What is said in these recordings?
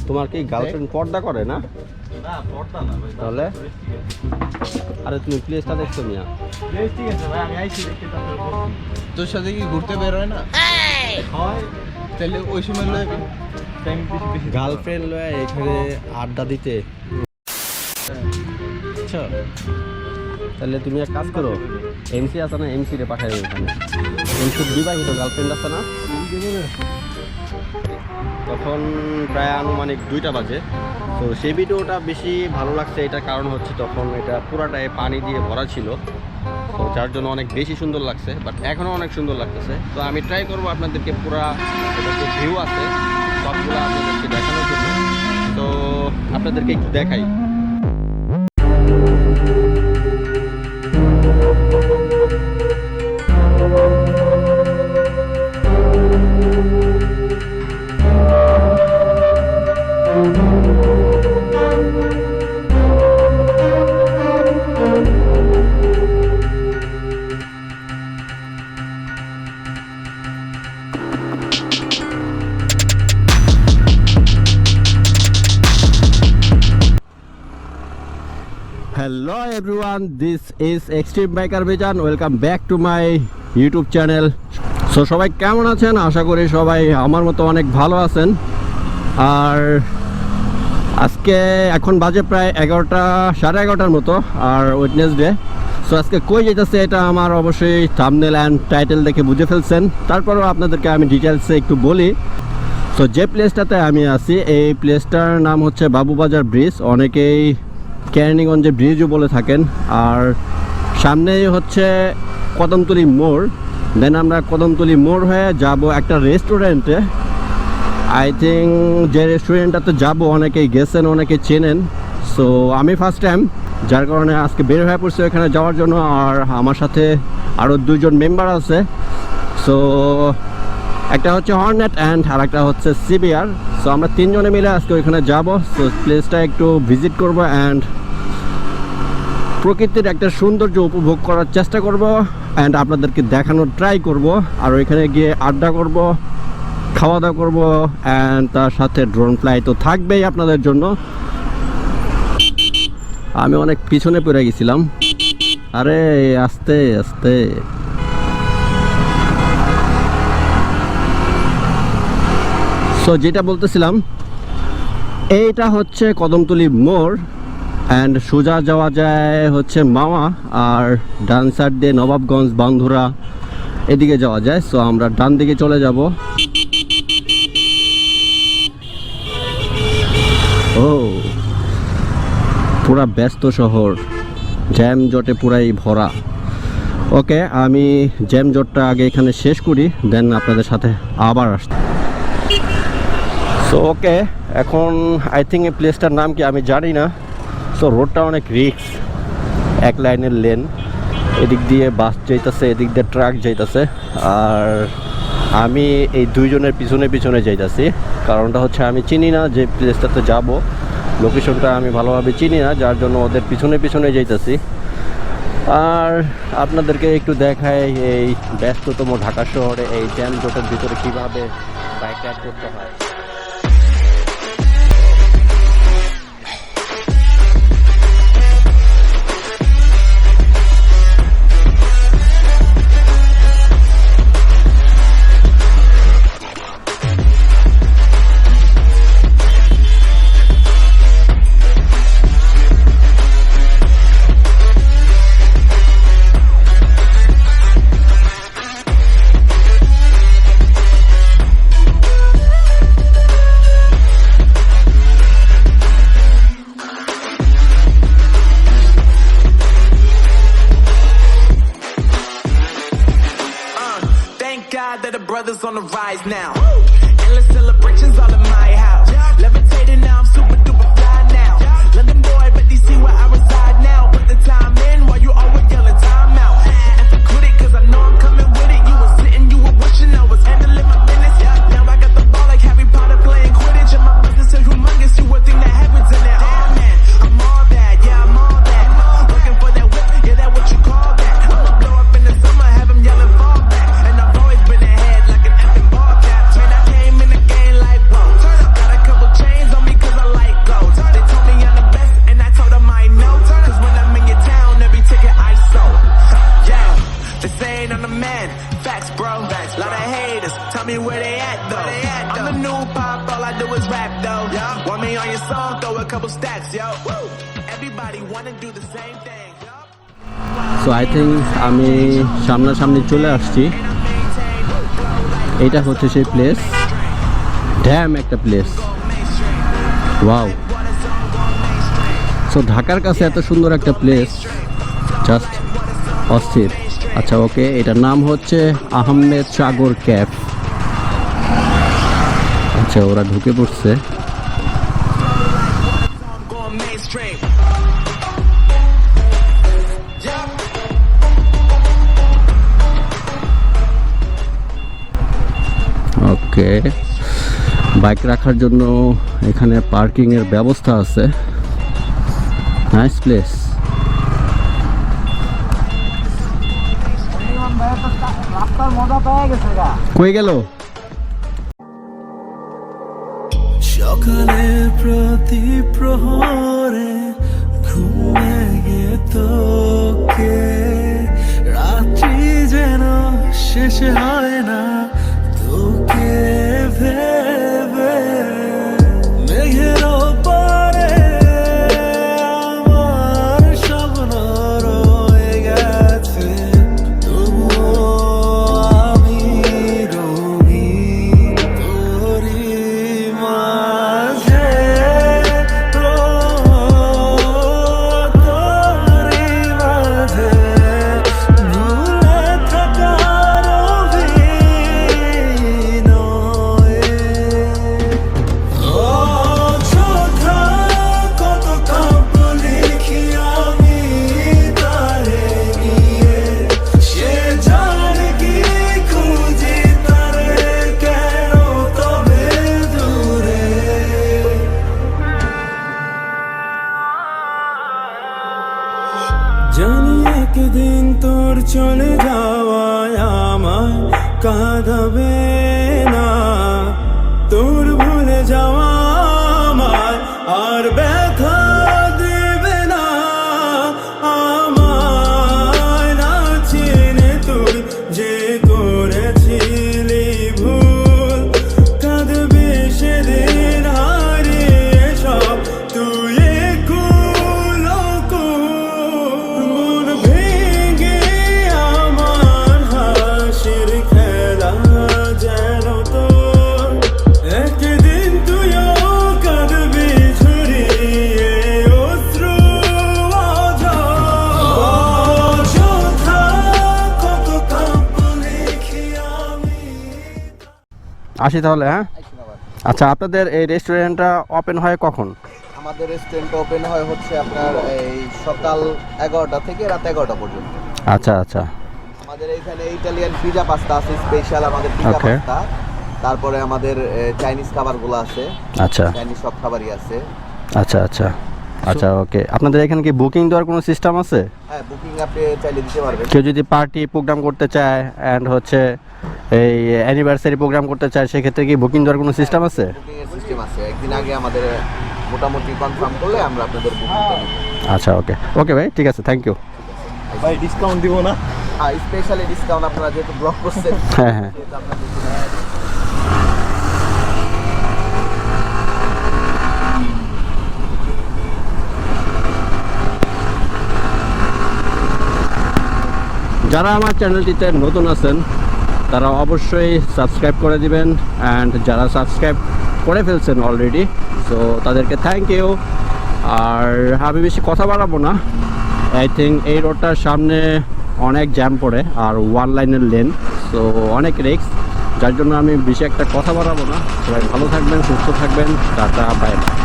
তোমার কি গার্লফ্রেন্ড পর্দা করে না? না পড়তা না ভাই। তাহলে আরে তুমি প্লেসটা দেখছো মিয়া? প্লেস ঠিক আছে ভাই, আমি আইছি দেখতে তারপরে বলছি। তোর সাথে কি ঘুরতে বের হয় না? হয় তাহলে ওই সময় লয়ে টাইম বেশি গার্লফ্রেন্ড লয়ে এখানে আড্ডা দিতে। আচ্ছা তাহলে তুমি এক কাজ করো, এমসি আছে না, এমসি রে পাঠাই এখানে। এমসি বিবাহিত গার্লফ্রেন্ড আছে না? তখন প্রায় আনুমানিক 2টা বাজে। তো সেই ভিডিওটা বেশি ভালো লাগছে, এটার কারণ হচ্ছে তখন এটা পুরাটাই পানি দিয়ে ভরা ছিল, তো যার জন্য অনেক বেশি সুন্দর লাগছে। বাট এখনও অনেক সুন্দর লাগতেছে। তো আমি ট্রাই করবো আপনাদেরকে পুরা এটা যে ভিউ আছে সবগুলো আপনাদেরকে দেখানোর জন্য। তো আপনাদেরকে একটু দেখাই। Hello everyone, this is Extreme Biker Vijan. Welcome back to my YouTube channel. So সবাই কেমন আছেন? আশা করি সবাই আমার মতো অনেক ভালো আছেন। আর আজকে এখন বাজে প্রায় 11টা, সাড়ে 11টার মতো, আর ওয়েডনেসডে। সো আজকে কই যেতেছে এটা আমার অবশ্যই থাম্বনেল অ্যান্ড টাইটেল দেখে বুঝে ফেলছেন। তারপরেও আপনাদেরকে আমি ডিটেলসে একটু বলি। সো যে প্লেসটাতে আমি আছি, এই প্লেসটার নাম হচ্ছে বাবুবাজার ব্রিজ। অনেকেই কেরানীগঞ্জে ব্রিজও বলে থাকেন। আর সামনেই হচ্ছে কদমতলী মোড়। দেন আমরা কদমতলী মোড় হয়ে যাব একটা রেস্টুরেন্টে। আই থিঙ্ক যে রেস্টুরেন্টটাতে যাব অনেকেই গেছেন, অনেকে চেনেন। সো আমি ফার্স্ট টাইম, যার কারণে আজকে বের হয়ে পড়ছি এখানে যাওয়ার জন্য। আর আমার সাথে আরও 2জন মেম্বার আছে। সো একটা হচ্ছে হর্নেট অ্যান্ড আর একটা হচ্ছে সিবিআর। সো আমরা 3 জনে মিলে আজকে ওইখানে যাব। সো প্লেসটা একটু ভিজিট করব অ্যান্ড প্রকৃতির একটা সৌন্দর্য উপভোগ করার চেষ্টা করব অ্যান্ড আপনাদেরকে দেখানোর ট্রাই করব। আর ওইখানে গিয়ে আড্ডা করব, খাওয়া দাওয়া করবো অ্যান্ড তার সাথে ড্রোন ফ্লাই তো থাকবেই আপনাদের জন্য। আমি অনেক পিছনে পড়ে গেছিলাম। আরে আস্তে আস্তে। সো যেটা বলতেছিলাম, এইটা হচ্ছে কদমতলী মোড় অ্যান্ড সোজা যাওয়া যায় হচ্ছে মাওয়া, আর ডান সাইড দিয়ে নবাবগঞ্জ, বান্ধুরা এদিকে যাওয়া যায়। সো আমরা ডান দিকে চলে যাব। ও পুরা ব্যস্ত শহর, জ্যাম জটে পুরাই ভরা। ওকে, আমি জ্যাম জটটা আগে এখানে শেষ করি, দেন আপনাদের সাথে আবার আসতে। সো ওকে, এখন আই থিঙ্ক এই প্লেসটার নাম কি আমি জানি না। সো রোডটা অনেক রিস্ক, এক লাইনের লেন, এদিক দিয়ে বাস যাইতেছে, এদিক দিয়ে ট্রাক যাইতেছে। আর আমি এই 2 জনের পিছনে পিছনে যাইতেছি। কারণটা হচ্ছে আমি চিনি না যে প্লেসটাতে যাব, লোকেশনটা আমি ভালোভাবে চিনি না, যার জন্য ওদের পিছনে পিছনে যাইতেছি। আর আপনাদেরকে একটু দেখাই এই ব্যস্ততম ঢাকা শহরে এই জ্যাম জটের ভিতরে কীভাবে বাইক রাইড করতে হয়। That the brothers on the rise now. Endless celebrations all in my house. Levitating now, I'm super duper fly now. London boy, but they see where I reside now. Put the time in while you always yelling time out. And forget it, cause I know I'm coming with it. You were sitting, you were wishing I was handling my business. Now I got the ball like Harry Potter playing Quidditch. And my business is humongous, you would think that happens in there. Oh man, I'm all that, yeah, I'm all that. Looking for that whip, yeah, that what you call that. I'ma blow up in the summer, have them yelling fall back. And I've always been ahead like an effing ball cap. Man, I came in the game like it was rap though. Want me on your song, throw a couple stacks, yo. Everybody wanna do the same thing. So I think আমি সামনাসামনি চলে আসছি। এটা হচ্ছে সেই place, dam একটা place, wow. So ঢাকার কাছে এত সুন্দর একটা প্লেস, জাস্ট অস্থির। আচ্ছা ওকে, এটার নাম হচ্ছে আহমেদ সাগর ক্যাফ। আচ্ছা ওরা ঢুকে পড়ছে। I'm going mainstream. Okay, bike রাখার জন্য এখানে পার্কিং এর ব্যবস্থা আছে। Nice place. কই গেল? সকালে প্রতি প্রহরে ঘুমে গিয়ে তোকে, রাত্রি যেন শেষ হয় না তোকে ভেবে। মেঘের ওপারে আমার স্বপ্ন রয়ে গেছে, তবুও আমি রবি তোরই মাঝে, তোরই মাঝে ভুলে থাকার অভিনয়ে। অযথা কত কাব্য লিখি আমি তারে নিয়ে, সে জানে কি খুঁজি তারে কেন তবে দূরে। জানি একদিন তোর চলে যাওয়ায় আমায় কাঁদাবে না, তোর ভুলে যাওয়া আমায় আর ব্যথা দেবে না। আমায় না চিনে তুই যে করেছিলি ভুল, কাঁদবি সেদিন হারিয়ে সব তুই কুল মন ভেঙে আমার হাসির খেলা যেন তোর, একদিন তুইও কাঁদবি ঝরিয়ে অশ্রু অযথা কত কাব্য লিখি আমি। আসি তাহলে, হ্যাঁ। আচ্ছা আপনাদের এই রেস্টুরেন্টটা ওপেন হয় কখন? আমাদের রেস্টুরেন্ট ওপেন হয় হচ্ছে আপনার এই সকাল 11টা থেকে রাত 11টা পর্যন্ত। আচ্ছা আচ্ছা আমাদের এখানে ইটালিয়ান পিজা পাস্তা আছে, স্পেশাল আমাদের পিজা Okay. পাস্তা। তারপরে আমাদের চাইনিজ খাবারগুলো আছে, আচ্ছা চাইনিজ সব খাবারই আছে। আচ্ছা আচ্ছা আচ্ছা ওকে। আপনাদের এখানে কি বুকিং দেওয়ার কোনো সিস্টেম আছে? হ্যাঁ, বুকিং আপনি চাইলে দিতে পারবেন। কেউ যদি পার্টি প্রোগ্রাম করতে চায় অ্যান্ড হচ্ছে এই অ্যানিভার্সারি প্রোগ্রাম করতে চায়, সেক্ষেত্রে কি বুকিং দেওয়ার কোনো সিস্টেম আছে? বুকিং এর সিস্টেম আছে, একদিন আগে আমাদের মোটামুটি কনফার্ম করলে আমরা আপনাদের বুকিং করে দিব। আচ্ছা ওকে ওকে ভাই, ঠিক আছে, থ্যাংক ইউ। ভাই ডিসকাউন্ট দিব না? হ্যাঁ, স্পেশালি ডিসকাউন্ট আপনারা যেহেতু ব্লক করছেন, হ্যাঁ হ্যাঁ সেহেতু আপনাদের যারা আমার চ্যানেলটিতে নতুন আছেন তারা অবশ্যই সাবস্ক্রাইব করে দিবেন, অ্যান্ড যারা সাবস্ক্রাইব করে ফেলছেন অলরেডি, সো তাদেরকে থ্যাংক ইউ। আর আমি বেশি কথা বাড়াবো না, আই থিঙ্ক এই রোডটার সামনে অনেক জ্যাম পড়ে আর ওয়ান লাইনের লেন, সো অনেক রিস্ক, যার জন্য আমি বেশি একটা কথা বাড়াবো না। সবাই ভালো থাকবেন, সুস্থ থাকবেন, tata bye bye.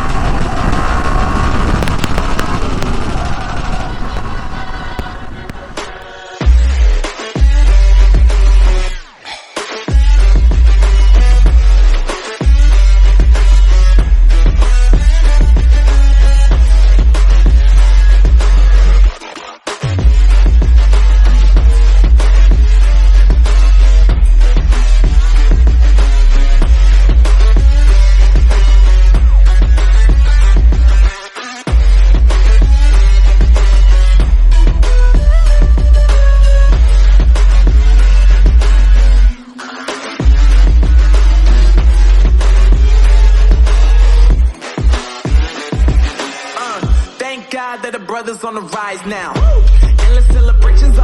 that the brothers on the rise now. Endless celebrations